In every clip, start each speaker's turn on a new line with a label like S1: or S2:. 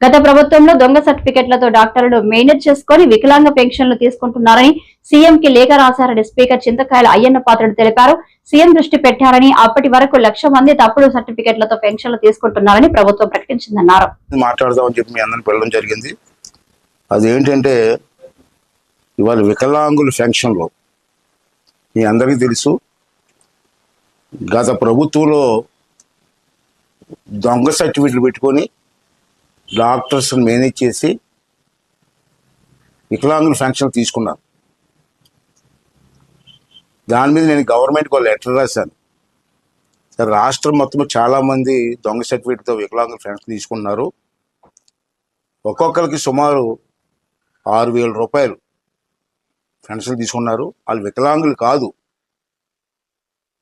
S1: గత ప్రభుత్వంలో దొంగ సర్టిఫికెట్లతో డాక్టర్లు మేనేజ్ చేసుకుని వికలాంగ పెన్షన్లు తీసుకుంటున్నారని సీఎంకి లేఖ రాశారని స్పీకర్ చింతకాయల అయ్యన్న పాత్రుడు తెలిపారు. సీఎం దృష్టి పెట్టారని అప్పటి వరకు 1,00,000 మంది తప్పుడు సర్టిఫికెట్లతో పెన్షన్లు తీసుకుంటున్నారని ప్రభుత్వం ప్రకటించిందన్నారు.
S2: మాట్లాడదామని చెప్పి మీ అందరిని పిలవడం జరిగింది. అదేంటంటే ఇవాళ వికలాంగుల పెన్షన్లో మీ అందరికీ తెలుసు, గత ప్రభుత్వంలో దొంగ సర్టిఫికెట్లు పెట్టుకొని డాక్టర్స్ మేనేజ్ చేసి వికలాంగుల పెన్షన్ తీసుకున్నారు. దాని మీద నేను గవర్నమెంట్కి ఒక లెటర్ రాశాను. సరే, రాష్ట్రం మొత్తం చాలామంది దొంగ సర్టిఫికెట్తో వికలాంగుల పెన్షన్ తీసుకున్నారు. ఒక్కొక్కరికి సుమారు 6,000 రూపాయలు పెన్షన్ తీసుకున్నారు. వాళ్ళు వికలాంగులు కాదు,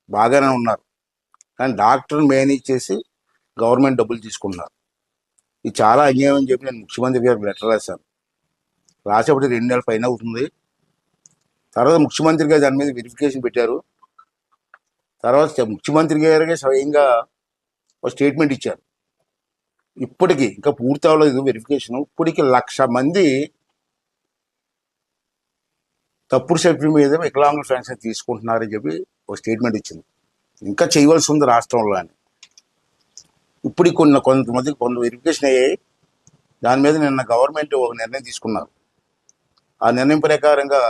S2: బాగానే ఉన్నారు, కానీ డాక్టర్ మేనేజ్ చేసి గవర్నమెంట్ డబ్బులు తీసుకున్నారు. ఇది చాలా అన్యాయం అని చెప్పి నేను ముఖ్యమంత్రి గారికి లెటర్ రాశాను. రాసేపటి 2 నెలల పైన అవుతుంది. తర్వాత ముఖ్యమంత్రి గారు దాని మీద వెరిఫికేషన్ పెట్టారు. తర్వాత ముఖ్యమంత్రి గారికి స్వయంగా ఒక స్టేట్మెంట్ ఇచ్చారు. ఇప్పటికీ ఇంకా పూర్తి అవ్వలేదు వెరిఫికేషన్. ఇప్పటికి 1,00,000 మంది తప్పుడు సర్టిఫికెట్ మీద వికలాంగుల పెన్షన్ తీసుకుంటున్నారని చెప్పి ఒక స్టేట్మెంట్ ఇచ్చింది. ఇంకా చేయవలసి ఉంది రాష్ట్రంలో అని. ఇప్పుడు కొంతమంది వెరిఫికేషన్ అయ్యాయి. దాని మీద నిన్న గవర్నమెంట్ ఒక నిర్ణయం తీసుకున్నారు. ఆ నిర్ణయం ప్రకారంగా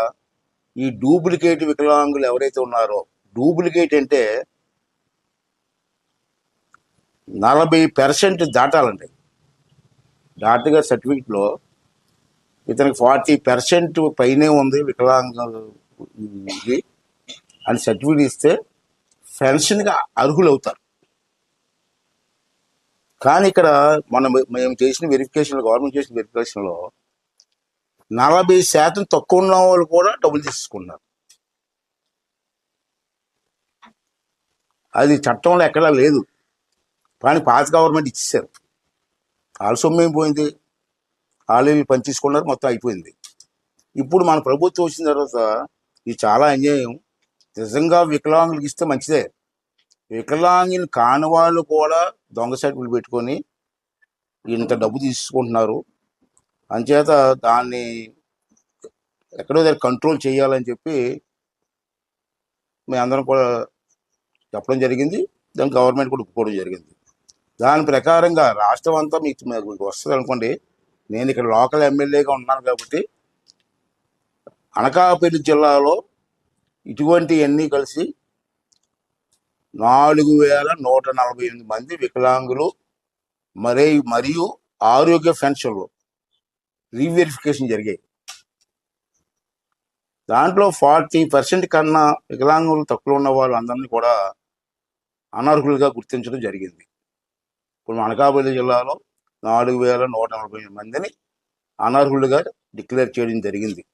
S2: ఈ డూప్లికేట్ వికలాంగులు ఎవరైతే ఉన్నారో, డూప్లికేట్ అంటే 40% దాటాలండి. డాక్టర్ గారి సర్టిఫికెట్లో ఇతనికి 40% పైనే ఉంది వికలాంగులు అని సర్టిఫికెట్ ఇస్తే పెన్షన్గా అర్హులు అవుతారు. కానీ ఇక్కడ మేము చేసిన వెరిఫికేషన్లో, గవర్నమెంట్ చేసిన వెరిఫికేషన్లో 40% తక్కువ ఉన్న వాళ్ళు కూడా డబ్బులు తీసుకున్నారు. అది చట్టంలో ఎక్కడా లేదు, కానీ పాత గవర్నమెంట్ ఇచ్చేసారు. వాళ్ళ సొమ్మేం పోయింది, వాళ్ళు పని తీసుకున్నారు, మొత్తం అయిపోయింది. ఇప్పుడు మన ప్రభుత్వం వచ్చిన తర్వాత ఇది చాలా అన్యాయం. నిజంగా వికలాంగులకు ఇస్తే మంచిదే. వికలాంగులు కాని వాళ్ళు కూడా దొంగ సర్టిఫికెట్లు పెట్టుకొని ఇంత డబ్బు తీసుకుంటున్నారు. అంచేత దాన్ని ఎక్కడో దగ్గర కంట్రోల్ చేయాలని చెప్పి మేము అందరం కూడా చెప్పడం జరిగింది. దాని గవర్నమెంట్ కూడా ఒప్పుకోవడం జరిగింది. దాని ప్రకారంగా రాష్ట్రం అంతా మీకు వస్తుంది అనుకోండి. నేను ఇక్కడ లోకల్ ఎమ్మెల్యేగా ఉన్నాను కాబట్టి అనకాపల్లి జిల్లాలో ఇటువంటివన్నీ కలిసి 4,148 మంది వికలాంగులు మరియు ఆరోగ్య పెన్షన్లు రీవెరిఫికేషన్ జరిగాయి. దాంట్లో 40% కన్నా వికలాంగులు తక్కువ ఉన్న వాళ్ళు అందరినీ కూడా అనర్హులుగా గుర్తించడం జరిగింది. ఇప్పుడు అనకాపల్లి జిల్లాలో 4,148 మందిని అనర్హులుగా డిక్లేర్ చేయడం జరిగింది.